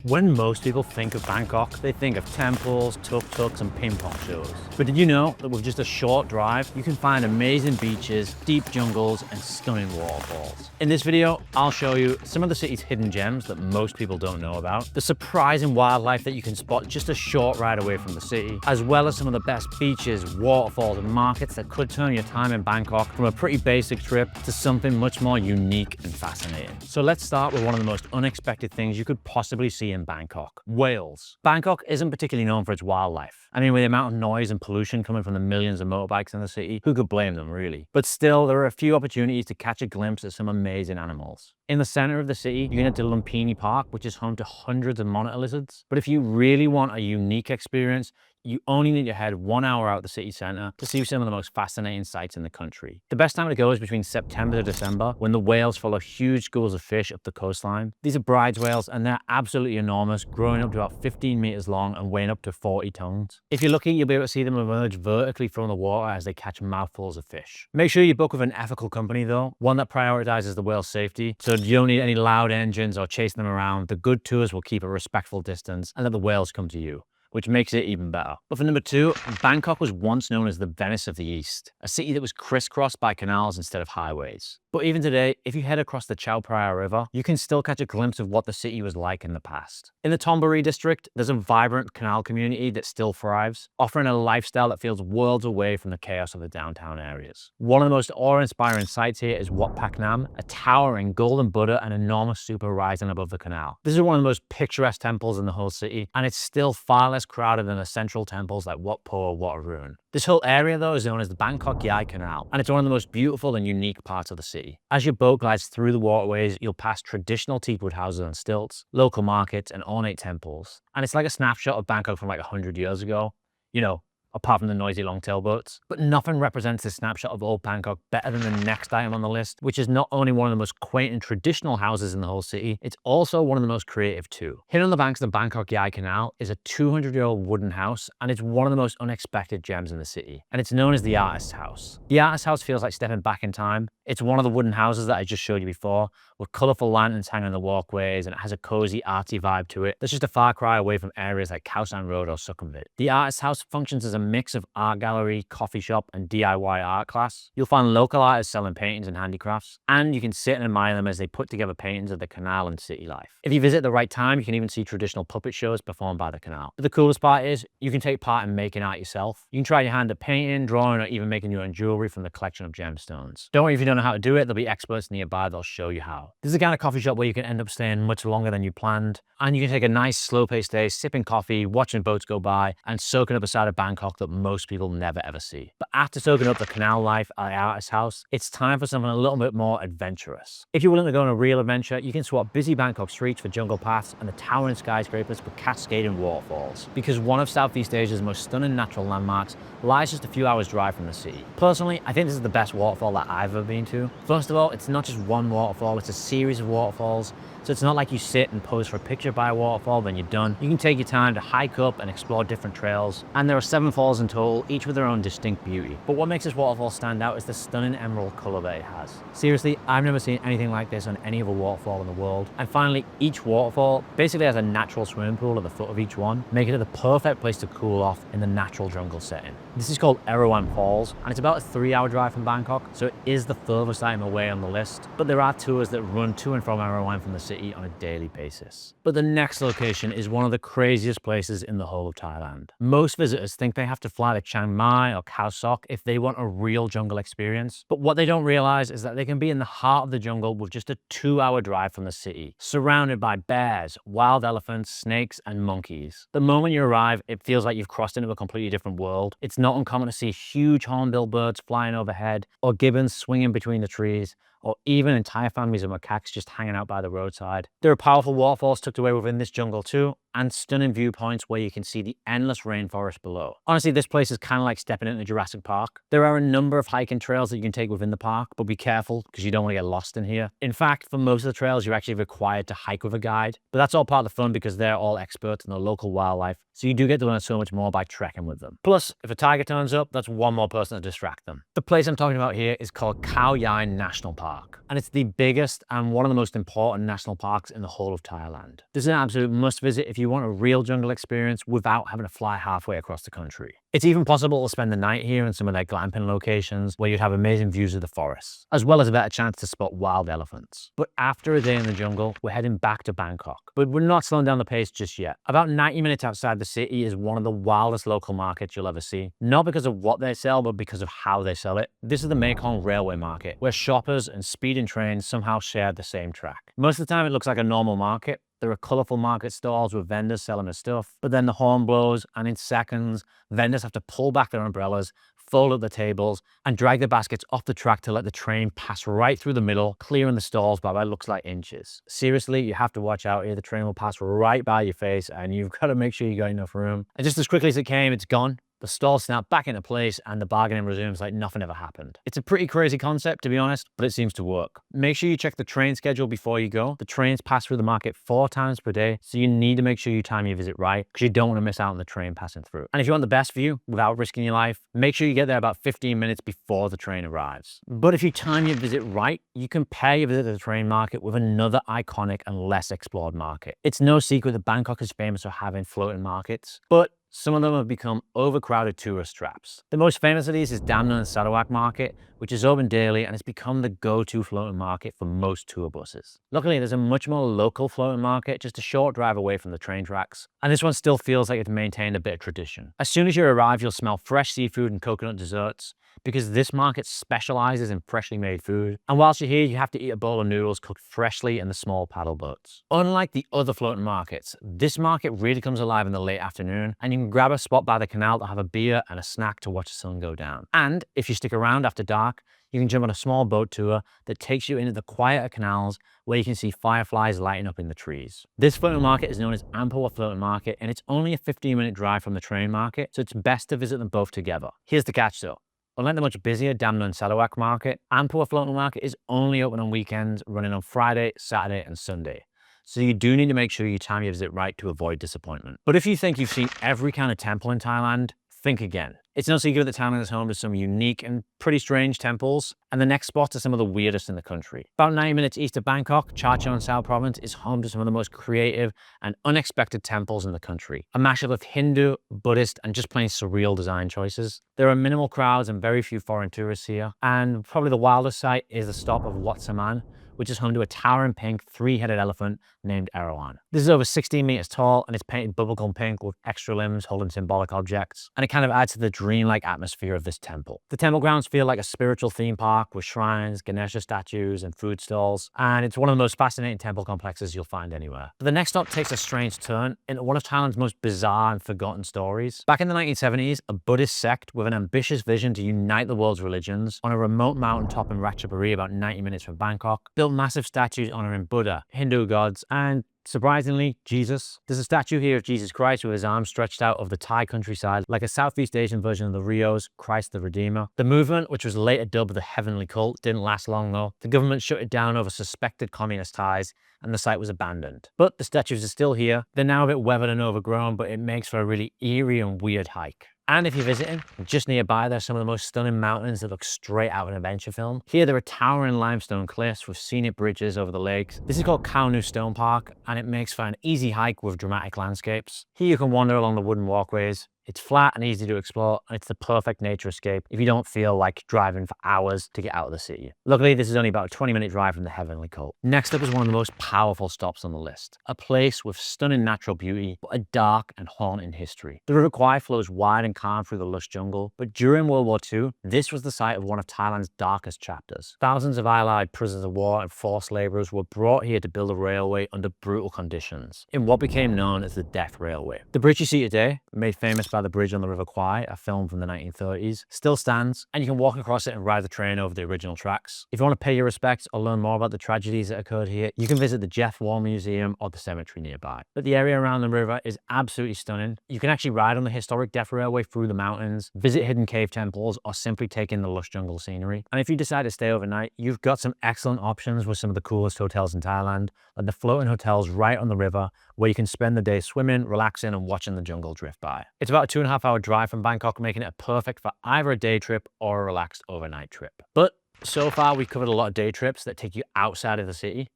When most people think of Bangkok, they think of temples, tuk-tuks, and ping pong shows. But did you know that with just a short drive, you can find amazing beaches, deep jungles, and stunning waterfalls? In this video, I'll show you some of the city's hidden gems that most people don't know about, the surprising wildlife that you can spot just a short ride away from the city, as well as some of the best beaches, waterfalls, and markets that could turn your time in Bangkok from a pretty basic trip to something much more unique and fascinating. So let's start with one of the most unexpected things you could possibly see in Bangkok: whales. Bangkok isn't particularly known for its wildlife. I mean, with the amount of noise and pollution coming from the millions of motorbikes in the city, who could blame them, really? But still, there are a few opportunities to catch a glimpse at some amazing animals. In the center of the city, you can head to Lumpini Park, which is home to hundreds of monitor lizards. But if you really want a unique experience, you only need to head 1 hour out the city center to see some of the most fascinating sights in the country. The best time to go is between September to December, when the whales follow huge schools of fish up the coastline. These are bride's whales, and they're absolutely enormous, growing up to about 15 meters long and weighing up to 40 tons. If you're lucky, you'll be able to see them emerge vertically from the water as they catch mouthfuls of fish. Make sure you book with an ethical company though, one that prioritizes the whale's safety, so you don't need any loud engines or chasing them around. The good tours will keep a respectful distance and let the whales come to you, which makes it even better. But for number two, Bangkok was once known as the Venice of the East, a city that was crisscrossed by canals instead of highways. But even today, if you head across the Chao Phraya River, you can still catch a glimpse of what the city was like in the past. In the Thonburi district, there's a vibrant canal community that still thrives, offering a lifestyle that feels worlds away from the chaos of the downtown areas. One of the most awe-inspiring sights here is Wat Phak Nam, a towering golden Buddha and enormous stupa rising above the canal. This is one of the most picturesque temples in the whole city, and it's still far less crowded than the central temples like Wat Po or Wat Arun. This whole area though is known as the Bangkok Yai Canal, and it's one of the most beautiful and unique parts of the city. As your boat glides through the waterways, you'll pass traditional teakwood houses on stilts, local markets, and ornate temples. And it's like a snapshot of Bangkok from like 100 years ago. You know, apart from the noisy long-tail boats. But nothing represents this snapshot of old Bangkok better than the next item on the list, which is not only one of the most quaint and traditional houses in the whole city, it's also one of the most creative too. Hidden on the banks of the Bangkok Yai Canal is a 200-year-old wooden house, and it's one of the most unexpected gems in the city. And it's known as the Artist's House. The Artist's House feels like stepping back in time. It's one of the wooden houses that I just showed you before, with colourful lanterns hanging on the walkways, and it has a cozy, artsy vibe to it that's just a far cry away from areas like Khao Road or Sukhumvit. The Artist's House functions as a mix of art gallery, coffee shop, and DIY art class. You'll find local artists selling paintings and handicrafts, and you can sit and admire them as they put together paintings of the canal and city life. If you visit at the right time, you can even see traditional puppet shows performed by the canal. But the coolest part is, you can take part in making art yourself. You can try your hand at painting, drawing, or even making your own jewelry from the collection of gemstones. Don't worry if you don't know how to do it, there'll be experts nearby that'll show you how. This is the kind of coffee shop where you can end up staying much longer than you planned, and you can take a nice slow-paced day, sipping coffee, watching boats go by, and soaking up a side of Bangkok that most people never ever see. But after soaking up the canal life at the Artist's House, it's time for something a little bit more adventurous. If you're willing to go on a real adventure, you can swap busy Bangkok streets for jungle paths and the towering skyscrapers for cascading waterfalls. Because one of Southeast Asia's most stunning natural landmarks lies just a few hours drive from the city. Personally, I think this is the best waterfall that I've ever been to. First of all, it's not just one waterfall, it's a series of waterfalls. So it's not like you sit and pose for a picture by a waterfall, then you're done. You can take your time to hike up and explore different trails. And there are 7 falls in total, each with their own distinct beauty. But what makes this waterfall stand out is the stunning emerald color that it has. Seriously, I've never seen anything like this on any other waterfall in the world. And finally, each waterfall basically has a natural swimming pool at the foot of each one, making it the perfect place to cool off in the natural jungle setting. This is called Arowan Falls, and it's about a 3-hour drive from Bangkok, so it is the furthest item away on the list. But there are tours that run to and from Arowan from the city on a daily basis. But the next location is one of the craziest places in the whole of Thailand. Most visitors think they have to fly to Chiang Mai or Khao Sok if they want a real jungle experience. But what they don't realize is that they can be in the heart of the jungle with just a 2-hour drive from the city, surrounded by bears, wild elephants, snakes, and monkeys. The moment you arrive, it feels like you've crossed into a completely different world. It's not uncommon to see huge hornbill birds flying overhead, or gibbons swinging between the trees, or even entire families of macaques just hanging out by the roadside. There are powerful waterfalls tucked away within this jungle too, and stunning viewpoints where you can see the endless rainforest below. Honestly, this place is kind of like stepping into Jurassic Park. There are a number of hiking trails that you can take within the park, but be careful because you don't want to get lost in here. In fact, for most of the trails, you're actually required to hike with a guide, but that's all part of the fun because they're all experts in the local wildlife, so you do get to learn so much more by trekking with them. Plus, if a tiger turns up, that's one more person to distract them. The place I'm talking about here is called Khao Yai National Park. Park, and it's the biggest and one of the most important national parks in the whole of Thailand. This is an absolute must visit if you want a real jungle experience without having to fly halfway across the country. It's even possible to spend the night here in some of their glamping locations where you'd have amazing views of the forests, as well as a better chance to spot wild elephants. But after a day in the jungle, we're heading back to Bangkok. But we're not slowing down the pace just yet. About 90 minutes outside the city is one of the wildest local markets you'll ever see. Not because of what they sell, but because of how they sell it. This is the Meong Railway Market, where shoppers and speeding trains somehow share the same track. Most of the time it looks like a normal market. There are colourful market stalls with vendors selling their stuff, but then the horn blows and in seconds, vendors have to pull back their umbrellas, fold up the tables, and drag the baskets off the track to let the train pass right through the middle, clearing the stalls by what looks like inches. Seriously, you have to watch out here. The train will pass right by your face and you've got to make sure you got enough room. And just as quickly as it came, it's gone. The stalls snap back into place and the bargaining resumes like nothing ever happened. It's a pretty crazy concept, to be honest, but it seems to work. Make sure you check the train schedule before you go. The trains pass through the market 4 times per day, so you need to make sure you time your visit right because you don't want to miss out on the train passing through. And if you want the best view without risking your life, make sure you get there about 15 minutes before the train arrives. But if you time your visit right, you can pair your visit to the train market with another iconic and less explored market. It's no secret that Bangkok is famous for having floating markets, but some of them have become overcrowded tourist traps. The most famous of these is Dam Nun Sarawak Market, which is open daily and has become the go-to floating market for most tour buses. Luckily, there's a much more local floating market just a short drive away from the train tracks, and this one still feels like it's maintained a bit of tradition. As soon as you arrive, you'll smell fresh seafood and coconut desserts, because this market specializes in freshly made food. And whilst you're here, you have to eat a bowl of noodles cooked freshly in the small paddle boats. Unlike the other floating markets, this market really comes alive in the late afternoon, and you can grab a spot by the canal to have a beer and a snack to watch the sun go down. And if you stick around after dark, you can jump on a small boat tour that takes you into the quieter canals where you can see fireflies lighting up in the trees. This floating market is known as AOA Floating Market, and it's only a 15-minute drive from the train market, so it's best to visit them both together. Here's the catch though. Unlike the much busier Dam Nun Sarawak Market, AOA Floating Market is only open on weekends, running on Friday, Saturday and Sunday. So you do need to make sure you time your visit right to avoid disappointment. But if you think you've seen every kind of temple in Thailand, think again. It's no secret that Thailand is home to some unique and pretty strange temples, and the next spots are some of the weirdest in the country. About 90 minutes east of Bangkok, Chachoen Sao Province is home to some of the most creative and unexpected temples in the country. A mashup of Hindu, Buddhist, and just plain surreal design choices. There are minimal crowds and very few foreign tourists here, and probably the wildest sight is the stop of Watsaman, which is home to a towering pink 3-headed elephant named Arowan. This is over 16 meters tall and it's painted bubblegum pink with extra limbs holding symbolic objects, and it kind of adds to the dreamlike atmosphere of this temple. The temple grounds feel like a spiritual theme park with shrines, Ganesha statues, and food stalls, and it's one of the most fascinating temple complexes you'll find anywhere. But the next stop takes a strange turn into one of Thailand's most bizarre and forgotten stories. Back in the 1970s, a Buddhist sect with an ambitious vision to unite the world's religions on a remote mountaintop in Ratchaburi about 90 minutes from Bangkok, built massive statues honoring Buddha, Hindu gods, and surprisingly, Jesus. There's a statue here of Jesus Christ with his arms stretched out over the Thai countryside like a Southeast Asian version of the Rio's Christ the Redeemer. The movement, which was later dubbed the Heavenly Cult, didn't last long though. The government shut it down over suspected communist ties and the site was abandoned. But the statues are still here. They're now a bit weathered and overgrown, but it makes for a really eerie and weird hike. And if you're visiting, just nearby there's some of the most stunning mountains that look straight out of an adventure film. Here there are towering limestone cliffs with scenic bridges over the lakes. This is called Khao Stone Park, and it makes for an easy hike with dramatic landscapes. Here you can wander along the wooden walkways. It's flat and easy to explore, and it's the perfect nature escape if you don't feel like driving for hours to get out of the city. Luckily, this is only about a 20-minute drive from the Heavenly Cult. Next up is one of the most powerful stops on the list. A place with stunning natural beauty, but a dark and haunting history. The River Kwai flows wide and calm through the lush jungle, but during World War II, this was the site of one of Thailand's darkest chapters. Thousands of Allied prisoners of war and forced laborers were brought here to build a railway under brutal conditions, in what became known as the Death Railway. The bridge you see today, made famous by the bridge on the River Kwai, a film from the 1930s, still stands, and you can walk across it and ride the train over the original tracks. If you want to pay your respects or learn more about the tragedies that occurred here, you can visit the Jeff War Museum or the cemetery nearby. But the area around the river is absolutely stunning. You can actually ride on the historic Death Railway through the mountains, visit hidden cave temples, or simply take in the lush jungle scenery. And if you decide to stay overnight, you've got some excellent options with some of the coolest hotels in Thailand, like the floating hotels right on the river, where you can spend the day swimming, relaxing, and watching the jungle drift by. It's about a 2.5-hour drive from Bangkok, making it perfect for either a day trip or a relaxed overnight trip. But So far, we've covered a lot of day trips that take you outside of the city.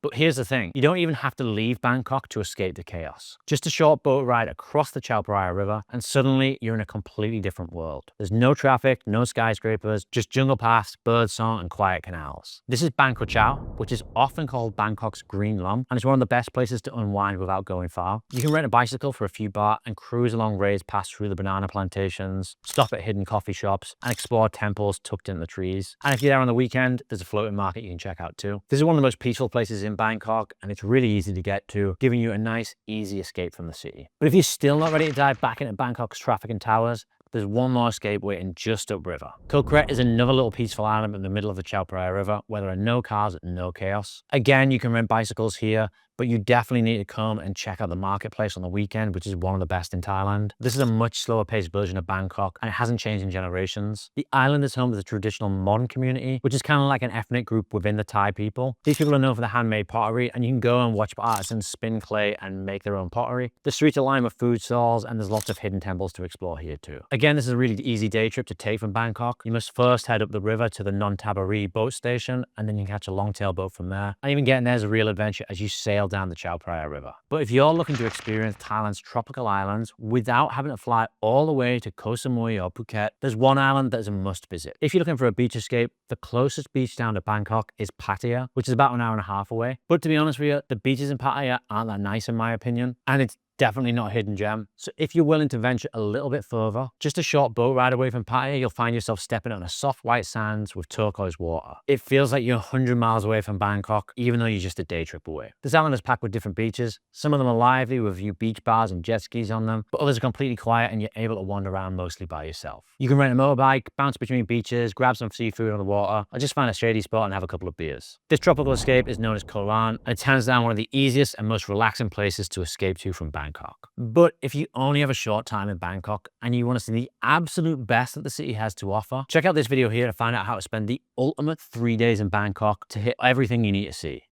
But here's the thing, you don't even have to leave Bangkok to escape the chaos. Just a short boat ride across the Chao Phraya River and suddenly you're in a completely different world. There's no traffic, no skyscrapers, just jungle paths, birdsong and quiet canals. This is Bangkok Chao, which is often called Bangkok's Green Lum, and it's one of the best places to unwind without going far. You can rent a bicycle for a few baht and cruise along raised paths through the banana plantations, stop at hidden coffee shops and explore temples tucked in the trees. And if you're there on the weekend, there's a floating market you can check out too. This is one of the most peaceful places in Bangkok, and it's really easy to get to, giving you a nice, easy escape from the city. But if you're still not ready to dive back into Bangkok's traffic and towers, there's one more escape waiting just upriver. Koh Kret is another little peaceful island in the middle of the Chao Phraya River where there are no cars and no chaos. Again, you can rent bicycles here, but you definitely need to come and check out the marketplace on the weekend, which is one of the best in Thailand. This is a much slower paced version of Bangkok and it hasn't changed in generations. The island is home to the traditional Mon community, which is kind of like an ethnic group within the Thai people. These people are known for the handmade pottery and you can go and watch artisans spin clay and make their own pottery. The streets are lined with food stalls and there's lots of hidden temples to explore here too. Again, this is a really easy day trip to take from Bangkok. You must first head up the river to the Non Tabari boat station and then you can catch a long-tail boat from there. And even getting there is a real adventure as you sail down the Chao Phraya River. But if you're looking to experience Thailand's tropical islands without having to fly all the way to Koh Samui or Phuket, there's one island that is a must visit. If you're looking for a beach escape, the closest beach down to Bangkok is Pattaya, which is about an hour and a half away. But to be honest with you, the beaches in Pattaya aren't that nice in my opinion, and it's definitely not a hidden gem. So if you're willing to venture a little bit further, just a short boat ride away from Pattaya, you'll find yourself stepping on a soft white sands with turquoise water. It feels like you're 100 miles away from Bangkok, even though you're just a day trip away. This island is packed with different beaches. Some of them are lively with a few beach bars and jet skis on them, but others are completely quiet and you're able to wander around mostly by yourself. You can rent a motorbike, bounce between beaches, grab some seafood on the water, or just find a shady spot and have a couple of beers. This tropical escape is known as Koh Lan, and it's hands down one of the easiest and most relaxing places to escape to from Bangkok. But if you only have a short time in Bangkok and you want to see the absolute best that the city has to offer, check out this video here to find out how to spend the ultimate 3 days in Bangkok to hit everything you need to see.